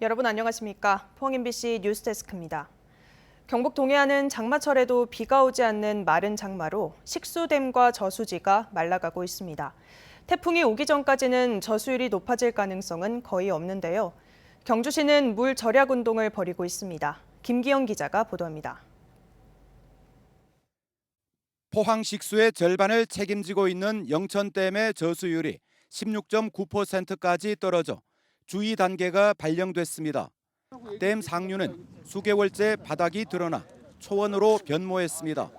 여러분 안녕하십니까? 포항 MBC 뉴스데스크입니다. 경북 동해안은 장마철에도 비가 오지 않는 마른 장마로 식수댐과 저수지가 말라가고 있습니다. 태풍이 오기 전까지는 저수율이 높아질 가능성은 거의 없는데요. 경주시는 물 절약 운동을 벌이고 있습니다. 김기영 기자가 보도합니다. 포항 식수의 절반을 책임지고 있는 영천댐의 저수율이 16.9%까지 떨어져 주의 단계가 발령됐습니다. 댐 상류는 수개월째 바닥이 드러나 초원으로 변모했습니다.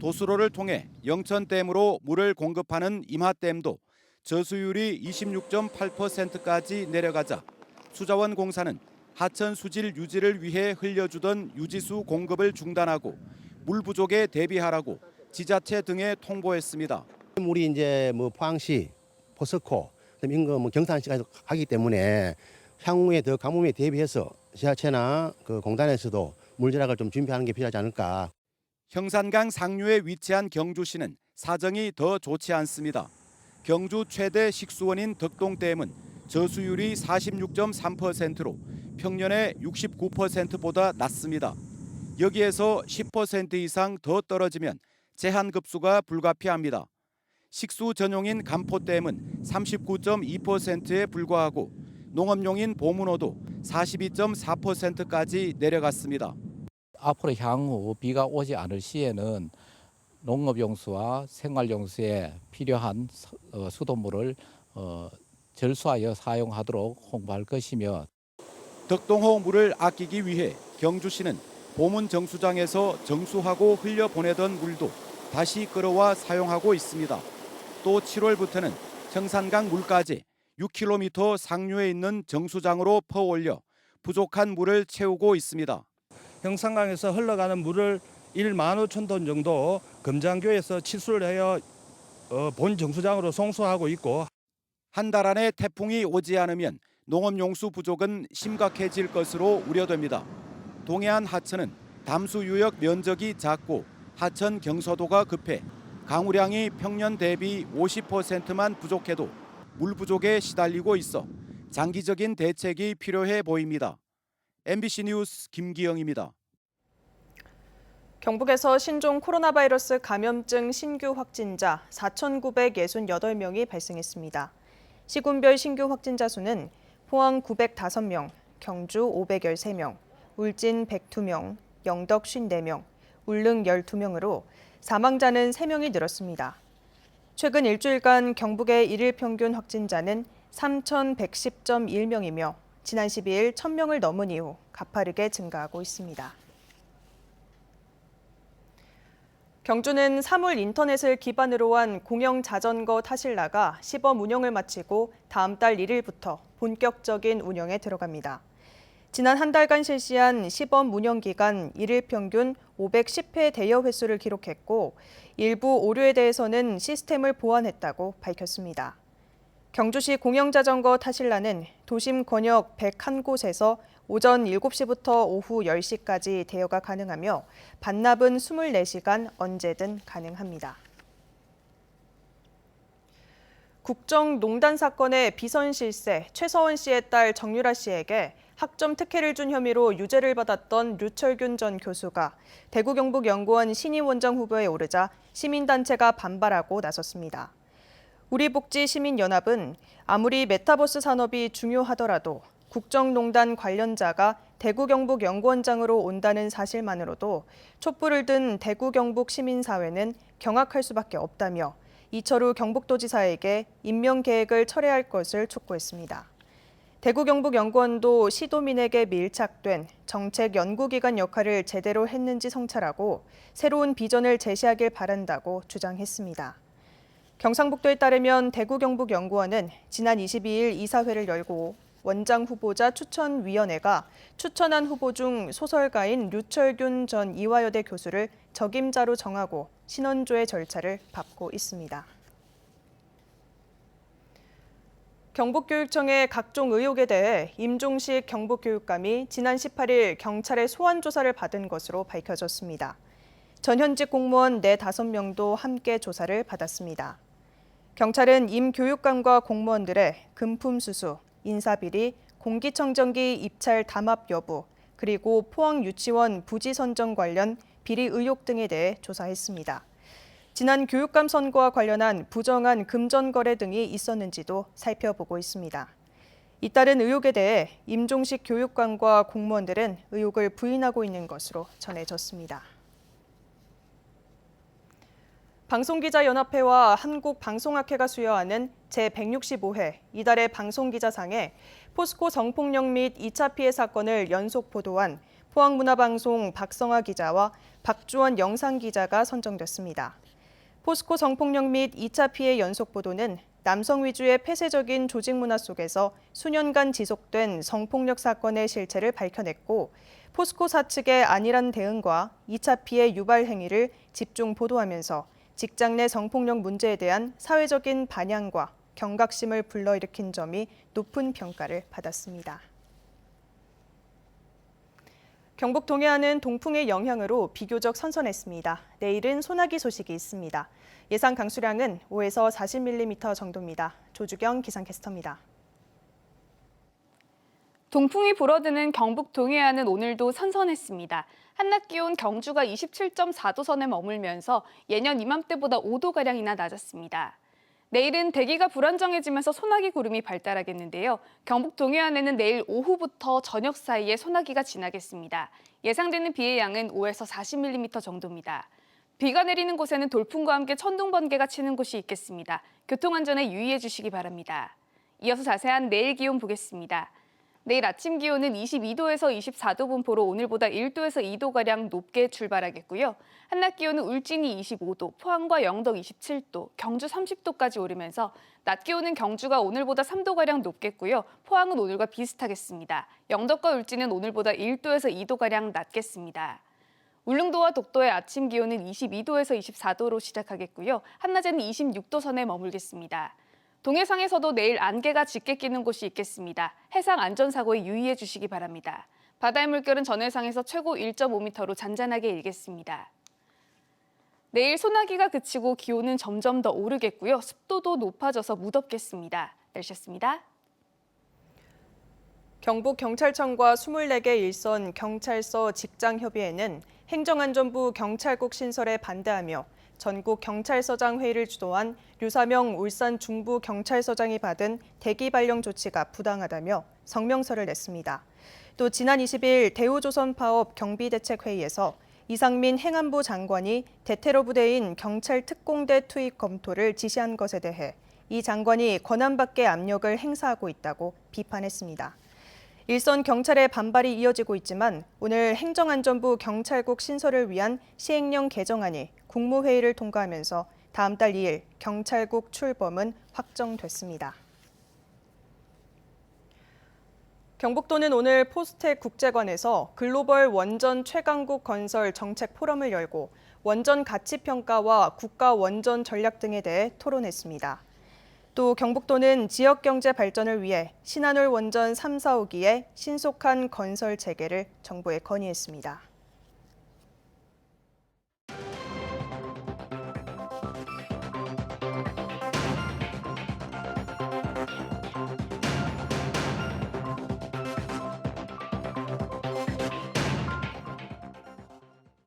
도수로를 통해 영천댐으로 물을 공급하는 임하댐도 저수율이 26.8%까지 내려가자 수자원공사는 하천 수질 유지를 위해 흘려주던 유지수 공급을 중단하고 물 부족에 대비하라고 지자체 등에 통보했습니다. 물이 이제 포항시, 포스코, 인근 경산시까지 가기 때문에 향후에 더 가뭄에 대비해서 지자체나 공단에서도 물 절약을 좀 준비하는 게 필요하지 않을까. 형산강 상류에 위치한 경주시는 사정이 더 좋지 않습니다. 경주 최대 식수원인 덕동댐은 저수율이 46.3%로 평년의 69%보다 낮습니다. 여기에서 10% 이상 더 떨어지면 제한급수가 불가피합니다. 식수 전용인 간포댐은 39.2%에 불과하고 농업용인 보문호도 42.4%까지 내려갔습니다. 앞으로 향후 비가 오지 않을 시에는 농업용수와 생활용수에 필요한 수돗물을 절수하여 사용하도록 홍보할 것이며 덕동호 물을 아끼기 위해 경주시는 보문 정수장에서 정수하고 흘려보내던 물도 다시 끌어와 사용하고 있습니다. 또 7월부터는 형산강 물까지 6km 상류에 있는 정수장으로 퍼올려 부족한 물을 채우고 있습니다. 형산강에서 흘러가는 물을 15,000톤 정도 금장교에서 치수를 하여 본 정수장으로 송수하고 있고 한 달 안에 태풍이 오지 않으면 농업용수 부족은 심각해질 것으로 우려됩니다. 동해안 하천은 담수 유역 면적이 작고 하천 경서도가 급해 강우량이 평년 대비 50%만 부족해도 물 부족에 시달리고 있어 장기적인 대책이 필요해 보입니다. MBC 뉴스 김기영입니다. 경북에서 신종 코로나 바이러스 감염증 신규 확진자 4,968명이 발생했습니다. 시군별 신규 확진자 수는 포항 905명, 경주 513명, 울진 102명, 영덕 54명, 울릉 12명으로 사망자는 3명이 늘었습니다. 최근 일주일간 경북의 일일 평균 확진자는 3,110.1명이며 지난 12일 1,000명을 넘은 이후 가파르게 증가하고 있습니다. 경주는 사물 인터넷을 기반으로 한 공영 자전거 타실라가 시범 운영을 마치고 다음 달 1일부터 본격적인 운영에 들어갑니다. 지난 한 달간 실시한 시범 운영 기간 일일 평균 510회 대여 횟수를 기록했고 일부 오류에 대해서는 시스템을 보완했다고 밝혔습니다. 경주시 공영자전거 타실라는 도심 권역 101곳에서 오전 7시부터 오후 10시까지 대여가 가능하며 반납은 24시간 언제든 가능합니다. 국정농단 사건의 비선 실세 최서원 씨의 딸 정유라 씨에게 학점 특혜를 준 혐의로 유죄를 받았던 류철균 전 교수가 대구 경북연구원 신임 원장 후보에 오르자 시민단체가 반발하고 나섰습니다. 우리복지시민연합은 아무리 메타버스 산업이 중요하더라도 국정농단 관련자가 대구 경북연구원장으로 온다는 사실만으로도 촛불을 든 대구 경북 시민사회는 경악할 수밖에 없다며 이철우 경북도지사에게 임명 계획을 철회할 것을 촉구했습니다. 대구 경북연구원도 시도민에게 밀착된 정책 연구기관 역할을 제대로 했는지 성찰하고 새로운 비전을 제시하길 바란다고 주장했습니다. 경상북도에 따르면 대구 경북연구원은 지난 22일 이사회를 열고 원장 후보자 추천위원회가 추천한 후보 중 소설가인 류철균 전 이화여대 교수를 적임자로 정하고 신원조회 절차를 밟고 있습니다. 경북교육청의 각종 의혹에 대해 임종식 경북교육감이 지난 18일 경찰의 소환 조사를 받은 것으로 밝혀졌습니다. 전현직 공무원 45명도 함께 조사를 받았습니다. 경찰은 임 교육감과 공무원들의 금품 수수, 인사비리, 공기청정기 입찰 담합 여부, 그리고 포항 유치원 부지 선정 관련 비리 의혹 등에 대해 조사했습니다. 지난 교육감 선거와 관련한 부정한 금전 거래 등이 있었는지도 살펴보고 있습니다. 잇따른 의혹에 대해 임종식 교육관과 공무원들은 의혹을 부인하고 있는 것으로 전해졌습니다. 방송기자연합회와 한국방송학회가 수여하는 제165회 이달의 방송기자상에 포스코 성폭력 및 2차 피해 사건을 연속 보도한 포항문화방송 박성아 기자와 박주원 영상기자가 선정됐습니다. 포스코 성폭력 및 2차 피해 연속 보도는 남성 위주의 폐쇄적인 조직 문화 속에서 수년간 지속된 성폭력 사건의 실체를 밝혀냈고 포스코 사측의 안일한 대응과 2차 피해 유발 행위를 집중 보도하면서 직장 내 성폭력 문제에 대한 사회적인 반향과 경각심을 불러일으킨 점이 높은 평가를 받았습니다. 경북 동해안은 동풍의 영향으로 비교적 선선했습니다. 내일은 소나기 소식이 있습니다. 예상 강수량은 5에서 40mm 정도입니다. 조주경 기상캐스터입니다. 동풍이 불어드는 경북 동해안은 오늘도 선선했습니다. 한낮 기온 경주가 27.4도 선에 머물면서 예년 이맘때보다 5도가량이나 낮았습니다. 내일은 대기가 불안정해지면서 소나기 구름이 발달하겠는데요. 경북 동해안에는 내일 오후부터 저녁 사이에 소나기가 지나겠습니다. 예상되는 비의 양은 5에서 40mm 정도입니다. 비가 내리는 곳에는 돌풍과 함께 천둥, 번개가 치는 곳이 있겠습니다. 교통안전에 유의해 주시기 바랍니다. 이어서 자세한 내일 기온 보겠습니다. 내일 아침 기온은 22도에서 24도 분포로 오늘보다 1도에서 2도가량 높게 출발하겠고요. 한낮 기온은 울진이 25도, 포항과 영덕 27도, 경주 30도까지 오르면서 낮 기온은 경주가 오늘보다 3도가량 높겠고요. 포항은 오늘과 비슷하겠습니다. 영덕과 울진은 오늘보다 1도에서 2도가량 낮겠습니다. 울릉도와 독도의 아침 기온은 22도에서 24도로 시작하겠고요. 한낮에는 26도 선에 머물겠습니다. 동해상에서도 내일 안개가 짙게 끼는 곳이 있겠습니다. 해상 안전사고에 유의해 주시기 바랍니다. 바다의 물결은 전해상에서 최고 1.5m로 잔잔하게 일겠습니다. 내일 소나기가 그치고 기온은 점점 더 오르겠고요. 습도도 높아져서 무덥겠습니다. 날씨였습니다. 경북경찰청과 24개 일선 경찰서 직장협의회는 행정안전부 경찰국 신설에 반대하며 전국 경찰서장 회의를 주도한 류사명 울산 중부경찰서장이 받은 대기 발령 조치가 부당하다며 성명서를 냈습니다. 또 지난 20일 대우조선파업 경비대책회의에서 이상민 행안부 장관이 대테러 부대인 경찰특공대 투입 검토를 지시한 것에 대해 이 장관이 권한 밖의 압력을 행사하고 있다고 비판했습니다. 일선 경찰의 반발이 이어지고 있지만 오늘 행정안전부 경찰국 신설을 위한 시행령 개정안이 국무회의를 통과하면서 다음 달 2일 경찰국 출범은 확정됐습니다. 경북도는 오늘 포스텍 국제관에서 글로벌 원전 최강국 건설 정책 포럼을 열고 원전 가치 평가와 국가 원전 전략 등에 대해 토론했습니다. 또 경북도는 지역 경제 발전을 위해 신한울 원전 3, 4호기의 신속한 건설 재개를 정부에 건의했습니다.